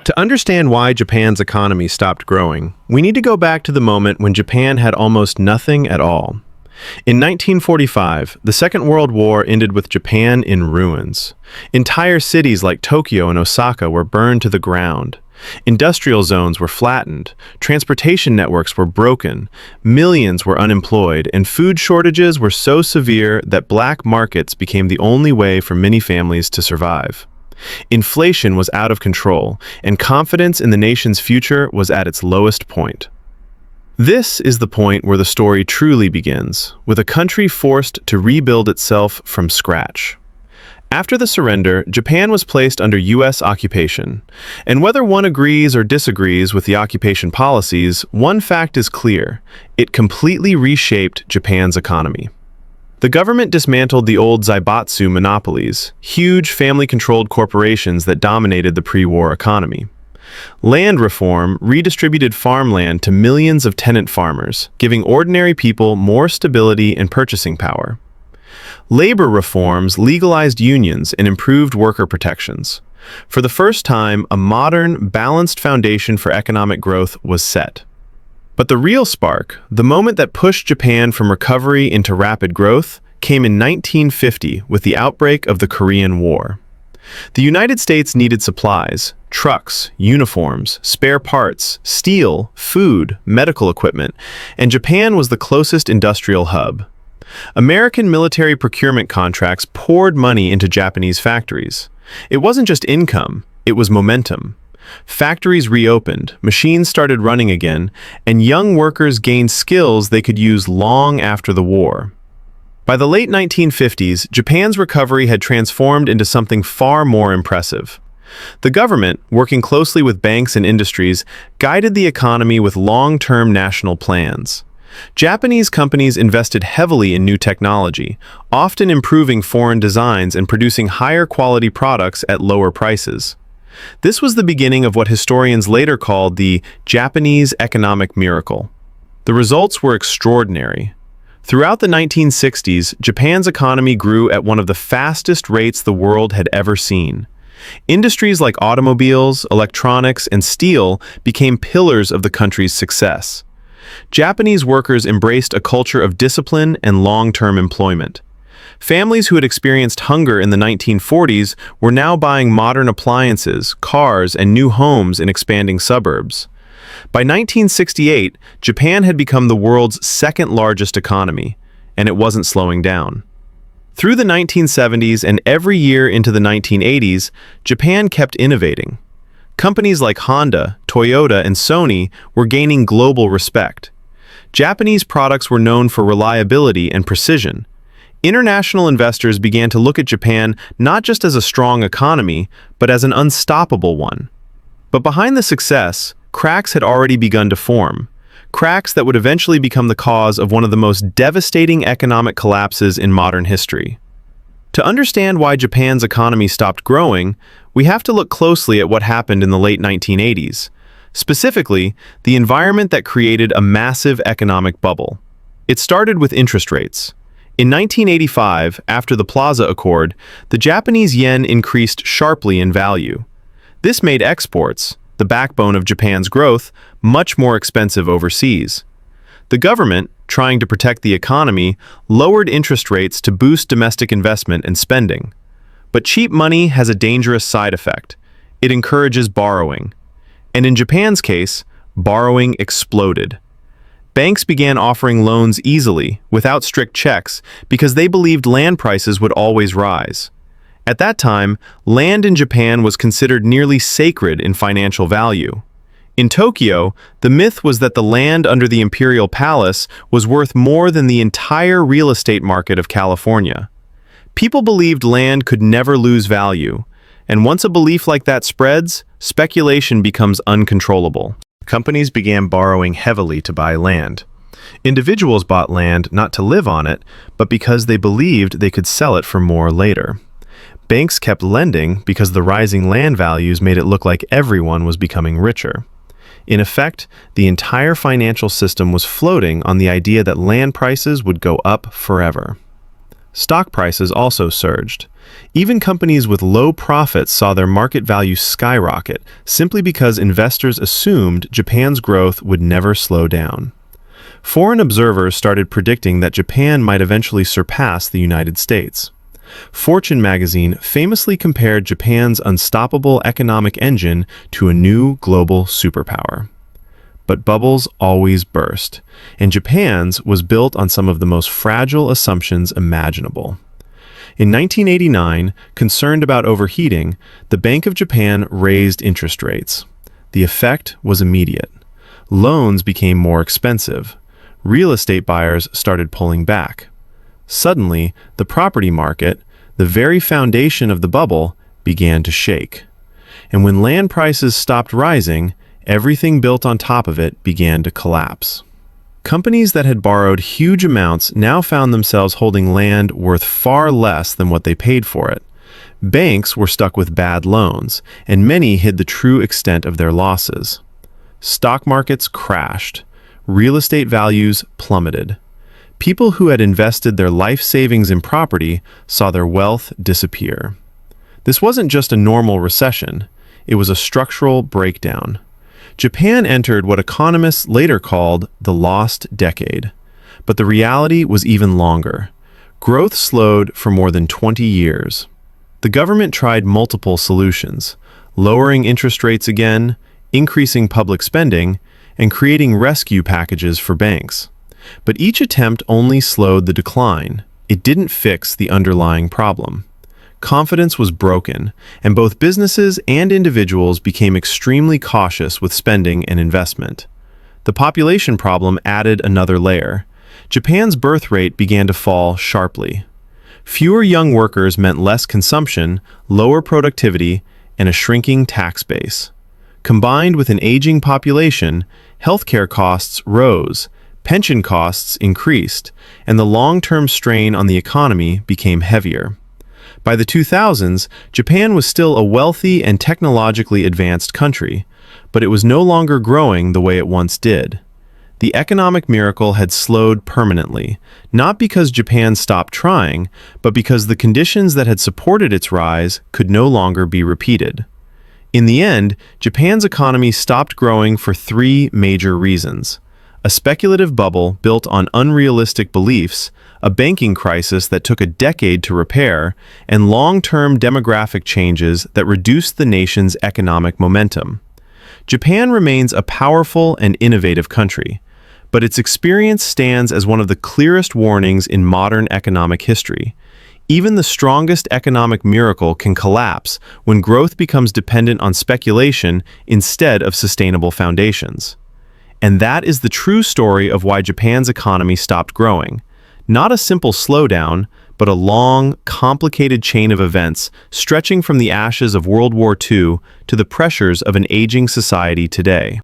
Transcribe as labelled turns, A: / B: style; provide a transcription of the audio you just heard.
A: To understand why Japan's economy stopped growing, we need to go back to the moment when Japan had almost nothing at all. In 1945, the Second World War ended with Japan in ruins. Entire cities like Tokyo and Osaka were burned to the ground. Industrial zones were flattened, transportation networks were broken, millions were unemployed, and food shortages were so severe that black markets became the only way for many families to survive. Inflation was out of control, and confidence in the nation's future was at its lowest point. This is the point where the story truly begins, with a country forced to rebuild itself from scratch. After the surrender, Japan was placed under U.S. occupation. And whether one agrees or disagrees with the occupation policies, one fact is clear: it completely reshaped Japan's economy. The government dismantled the old zaibatsu monopolies, huge family-controlled corporations that dominated the pre-war economy. Land reform redistributed farmland to millions of tenant farmers, giving ordinary people more stability and purchasing power. Labor reforms legalized unions and improved worker protections. For the first time, a modern, balanced foundation for economic growth was set. But the real spark, the moment that pushed Japan from recovery into rapid growth, came in 1950 with the outbreak of the Korean War. The United States needed supplies: trucks, uniforms, spare parts, steel, food, medical equipment, and Japan was the closest industrial hub. American military procurement contracts poured money into Japanese factories. It wasn't just income, it was momentum. Factories reopened, machines started running again, and young workers gained skills they could use long after the war. By the late 1950s, Japan's recovery had transformed into something far more impressive. The government, working closely with banks and industries, guided the economy with long-term national plans. Japanese companies invested heavily in new technology, often improving foreign designs and producing higher quality products at lower prices. This was the beginning of what historians later called the Japanese economic miracle. The results were extraordinary. Throughout the 1960s, Japan's economy grew at one of the fastest rates the world had ever seen. Industries like automobiles, electronics, and steel became pillars of the country's success. Japanese workers embraced a culture of discipline and long-term employment. Families who had experienced hunger in the 1940s were now buying modern appliances, cars, and new homes in expanding suburbs. By 1968, Japan had become the world's second-largest economy, and it wasn't slowing down. Through the 1970s and every year into the 1980s, Japan kept innovating. Companies like Honda, Toyota, and Sony were gaining global respect. Japanese products were known for reliability and precision. International investors began to look at Japan not just as a strong economy, but as an unstoppable one. But behind the success, cracks had already begun to form. Cracks that would eventually become the cause of one of the most devastating economic collapses in modern history. To understand why Japan's economy stopped growing, we have to look closely at what happened in the late 1980s. Specifically, the environment that created a massive economic bubble. It started with interest rates. In 1985, after the Plaza Accord, the Japanese yen increased sharply in value. This made exports, the backbone of Japan's growth, much more expensive overseas. The government, trying to protect the economy, lowered interest rates to boost domestic investment and spending. But cheap money has a dangerous side effect. It encourages borrowing. And in Japan's case, borrowing exploded. Banks began offering loans easily, without strict checks, because they believed land prices would always rise. At that time, land in Japan was considered nearly sacred in financial value. In Tokyo, the myth was that the land under the imperial palace was worth more than the entire real estate market of California. People believed land could never lose value, and once a belief like that spreads, speculation becomes uncontrollable. Companies began borrowing heavily to buy land. Individuals bought land not to live on it, but because they believed they could sell it for more later. Banks kept lending because the rising land values made it look like everyone was becoming richer. In effect, the entire financial system was floating on the idea that land prices would go up forever. Stock prices also surged. Even companies with low profits saw their market value skyrocket simply because investors assumed Japan's growth would never slow down. Foreign observers started predicting that Japan might eventually surpass the United States. Fortune magazine famously compared Japan's unstoppable economic engine to a new global superpower. But bubbles always burst, and Japan's was built on some of the most fragile assumptions imaginable. In 1989, concerned about overheating, the Bank of Japan raised interest rates. The effect was immediate. Loans became more expensive. Real estate buyers started pulling back. Suddenly, the property market, the very foundation of the bubble, began to shake. And when land prices stopped rising, everything built on top of it began to collapse. Companies that had borrowed huge amounts now found themselves holding land worth far less than what they paid for it. Banks were stuck with bad loans, and many hid the true extent of their losses. Stock markets crashed. Real estate values plummeted. People who had invested their life savings in property saw their wealth disappear. This wasn't just a normal recession, it was a structural breakdown. Japan entered what economists later called the lost decade. But the reality was even longer. Growth slowed for more than 20 years. The government tried multiple solutions, lowering interest rates again, increasing public spending, and creating rescue packages for banks. But each attempt only slowed the decline. It didn't fix the underlying problem. Confidence was broken, and both businesses and individuals became extremely cautious with spending and investment. The population problem added another layer. Japan's birth rate began to fall sharply. Fewer young workers meant less consumption, lower productivity, and a shrinking tax base. Combined with an aging population, healthcare costs rose, pension costs increased, and the long-term strain on the economy became heavier. By the 2000s, Japan was still a wealthy and technologically advanced country, but it was no longer growing the way it once did. The economic miracle had slowed permanently, not because Japan stopped trying, but because the conditions that had supported its rise could no longer be repeated. In the end, Japan's economy stopped growing for three major reasons: a speculative bubble built on unrealistic beliefs, a banking crisis that took a decade to repair, and long-term demographic changes that reduced the nation's economic momentum. Japan remains a powerful and innovative country, but its experience stands as one of the clearest warnings in modern economic history. Even the strongest economic miracle can collapse when growth becomes dependent on speculation instead of sustainable foundations. And that is the true story of why Japan's economy stopped growing. Not a simple slowdown, but a long, complicated chain of events stretching from the ashes of World War II to the pressures of an aging society today.